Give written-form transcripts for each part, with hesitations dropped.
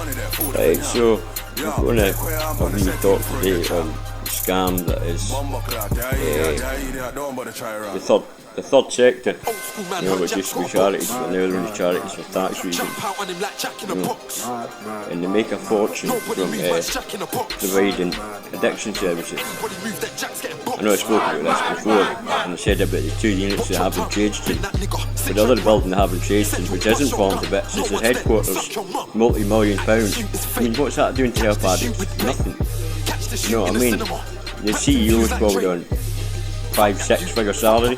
Right, so I'm going to have a talk today on the scam that is the third sector. You know, which used to be charities, but now they're only charities for tax reasons. And they make a fortune from providing addiction services. I know I spoke about this before, and I said about the 2 units they have in Tradeston. But the other building they have in Tradeston, which isn't formed to bits, is the headquarters, multi-million pounds. I mean, what's that doing to help addicts? Nothing. You know what I mean? The CEO's probably on 5-6 figure salary.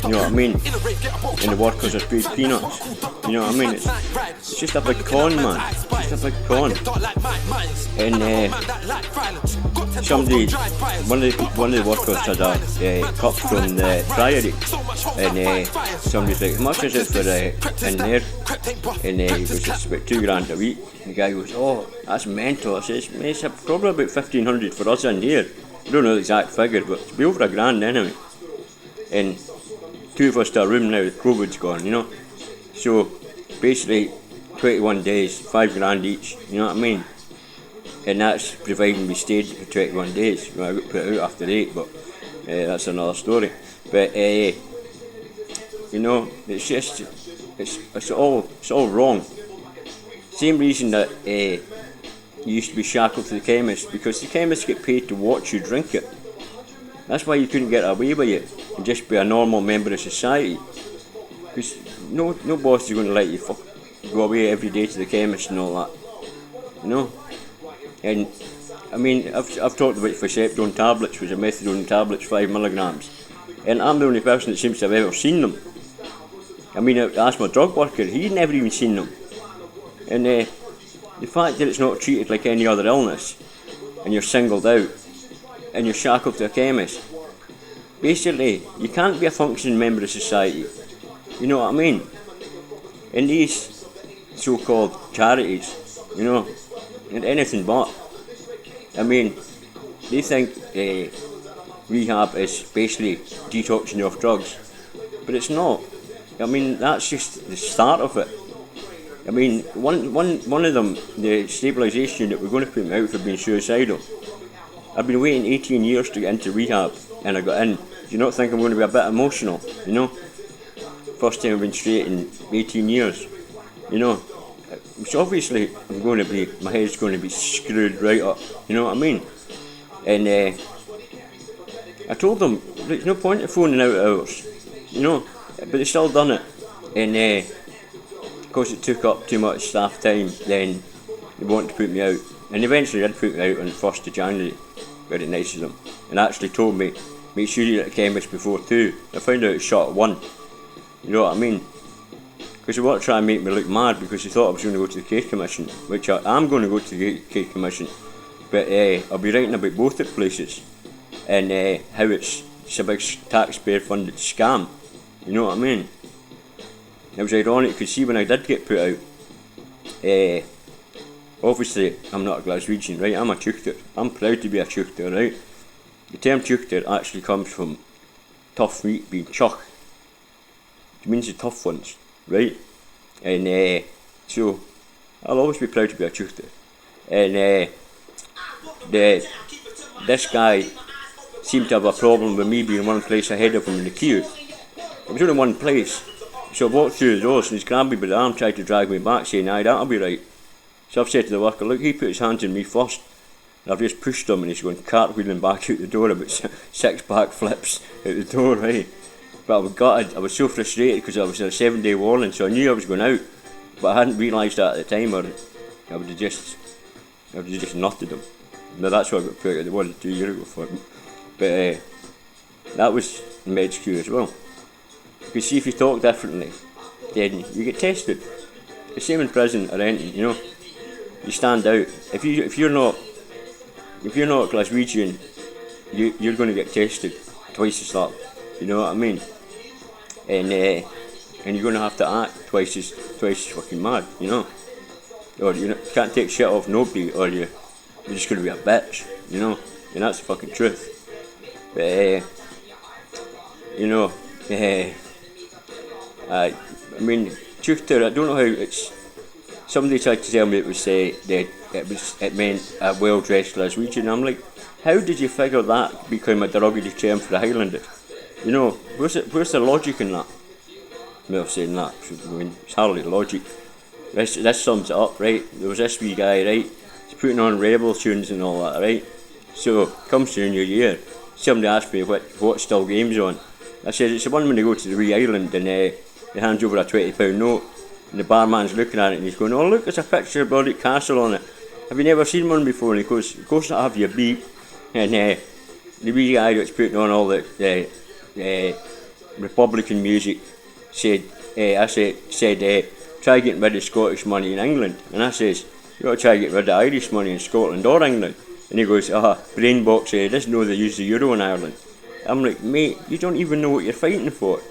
You know what I mean? And the workers are paid peanuts. You know what I mean? It's just a big con, man. It's just a big con. And one of the workers had a cup from the Priory, and somebody's like, how much is it for in there? And he goes, it's about £2 a week. And the guy goes, oh, that's mental. I says, it's probably about 1,500 for us in here. I don't know the exact figure, but it's be over £1,000 anyway. And 2 of us to a room now, COVID's gone, you know. So basically 21 days, £5,000 each, you know what I mean? And that's providing we stayed for 21 days. You know, I got put out after 8, but that's another story. But you know, it's just it's all wrong. Same reason that you used to be shackled to the chemist, because the chemists get paid to watch you drink it. That's why you couldn't get away with it and just be a normal member of society. Because no boss is going to let you go away every day to the chemist and all that. You know? And I mean, I've talked about Forceptone tablets, which are methadone tablets, 5 milligrams. And I'm the only person that seems to have ever seen them. I mean, I asked my drug worker, he'd never even seen them. And the fact that it's not treated like any other illness, and you're singled out, and you're shackled to a chemist, basically, you can't be a functioning member of society. You know what I mean? And these so-called charities, you know, and anything but. I mean, they think rehab is basically detoxing you off drugs, but it's not. I mean, that's just the start of it. I mean, one of them, the stabilisation unit, we're going to put him out for being suicidal. I've been waiting 18 years to get into rehab, and I got in. Do you not think I'm going to be a bit emotional, you know? First time I've been straight in 18 years, you know? So obviously my head's going to be screwed right up, you know what I mean? And I told them, there's no point in phoning out hours, you know? But they still done it. And because it took up too much staff time, then they wanted to put me out. And eventually did put me out on the 1st of January. Very nice of them. And actually told me, make sure you're at the chemist before 2. I found out it shot at 1. You know what I mean? Because they want to try and make me look mad, because they thought I was going to go to the Case Commission, which I am going to go to the Case Commission. But I'll be writing about both the places, and how it's a big taxpayer funded scam. You know what I mean? It was ironic, because see, when I did get put out, obviously I'm not a Glaswegian, right? I'm a Teuchter. I'm proud to be a Teuchter, right? The term Teuchter actually comes from tough meat being chuck. It means the tough ones, right? And so I'll always be proud to be a Teuchter. And this guy seemed to have a problem with me being one place ahead of him in the queue. I was only one place. So I walked through the doors, and he's grabbed me by the arm, tried to drag me back, saying, aye, that'll be right. So I've said to the worker, look, he put his hands on me first. And I've just pushed him, and he's going cartwheeling back out the door, about 6 back flips out the door, right? But I was gutted. I was so frustrated because I was in a 7-day warning, so I knew I was going out. But I hadn't realised that at the time, or I would have just nutted him. Now that's what I got put out the warning 2 years ago for him. But that was in med queue as well. Because see, if you talk differently, then you get tested. The same in prison or anything, you know. You stand out. If you're not Glaswegian, you're going to get tested twice as that. You know what I mean? And you're going to have to act twice as fucking mad, you know. Or you can't take shit off nobody, or you're just going to be a bitch, you know. And that's the fucking truth. But you know, I mean, Teuchter, I don't know how it's somebody tried to tell me it meant a well-dressed Glaswegian. I'm like, how did you figure that became a derogatory term for a Highlander? You know, where's the logic in that? Well, saying that, I mean, it's hardly logic. This sums it up, right? There was this wee guy, right? He's putting on rebel tunes and all that, right? So, comes to the new year, somebody asked me what still game's on. I said, it's the one when they go to the wee island and they hand over a £20 note, and the barman's looking at it and he's going, oh look, there's a picture of Berwick Castle on it. Have you never seen one before? And he goes, of course not, have you, beep. And the wee guy that's putting on all the Republican music said, try getting rid of Scottish money in England. And I says, you got to try get rid of Irish money in Scotland or England. And he goes, brainbox, doesn't know they use the euro in Ireland. I'm like, mate, you don't even know what you're fighting for.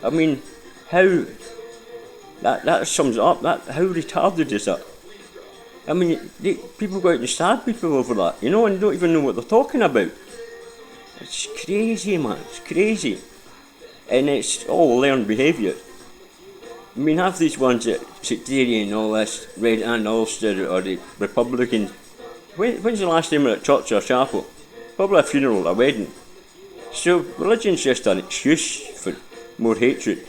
I mean, how, that sums it up, how retarded is that? I mean, people go out and stab people over that, you know, and don't even know what they're talking about. It's crazy, man, it's crazy. And it's all learned behaviour. I mean, half these ones that sectarian and all this, Red and Ulster or the Republicans, when's the last time we were at church or chapel? Probably a funeral, a wedding. So religion's just an excuse for more hatred.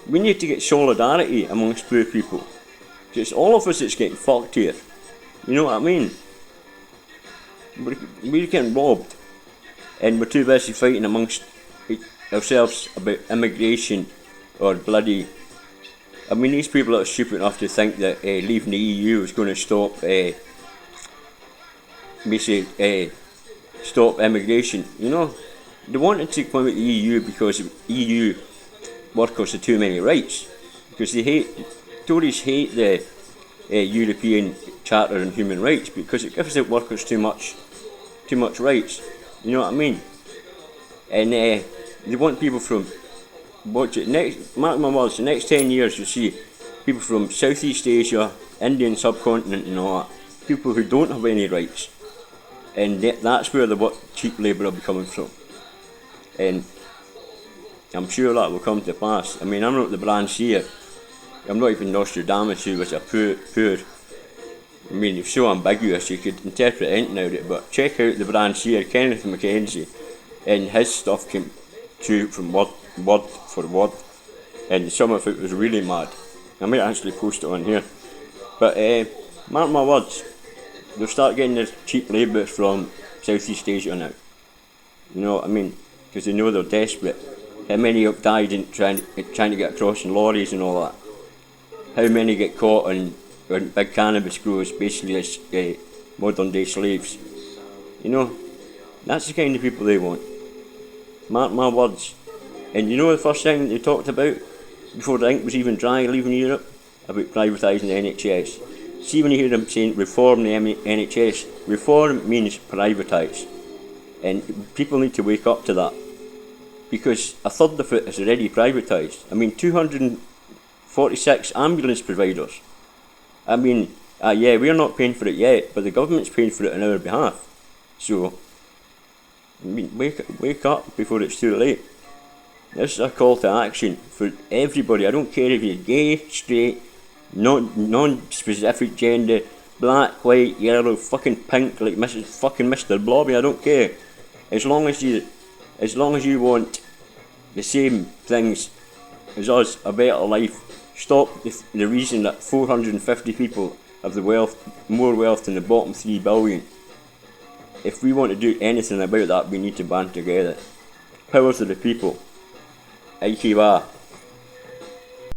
We need to get solidarity amongst poor people. It's all of us that's getting fucked here. You know what I mean? We're getting robbed. And we're too busy fighting amongst ourselves about immigration or bloody... I mean, these people are stupid enough to think that leaving the EU is going to stop... stop immigration, you know? They wanted to come out of the EU because EU workers have too many rights. Because Tories hate the European Charter on Human Rights because it gives the workers too much rights. You know what I mean? And they want people from, mark my words, the next 10 years you'll see people from Southeast Asia, Indian subcontinent and all that, people who don't have any rights. And that's where the cheap labour will be coming from. And I'm sure that will come to pass. I mean, I'm not the Branchier. I'm not even Nostradamus, who was a poor. I mean, it's so ambiguous, you could interpret anything out of it, but check out the Branchier, Kenneth Mackenzie, and his stuff came true from word for word, and some of it was really mad. I might actually post it on here. But mark my words, they'll start getting their cheap labour from Southeast Asia now. You know what I mean? Because they know they're desperate. How many have died in trying to get across in lorries and all that? How many get caught in big cannabis growers, basically as modern day slaves? You know, that's the kind of people they want. Mark my words. And you know the first thing they talked about, before the ink was even dry leaving Europe, about privatising the NHS. See, when you hear them saying reform the NHS, reform means privatise. And people need to wake up to that. Because a third of it is already privatised. I mean, 246 ambulance providers. I mean, yeah, we're not paying for it yet, but the government's paying for it on our behalf. So, I mean, wake up before it's too late. This is a call to action for everybody. I don't care if you're gay, straight, non-specific gender, black, white, yellow, fucking pink, like Mr. Blobby. I don't care. As long as you want the same things as us, a better life. Stop the reason that 450 people have more wealth than the bottom 3 billion. If we want to do anything about that, we need to band together. Power to the people. IKWA.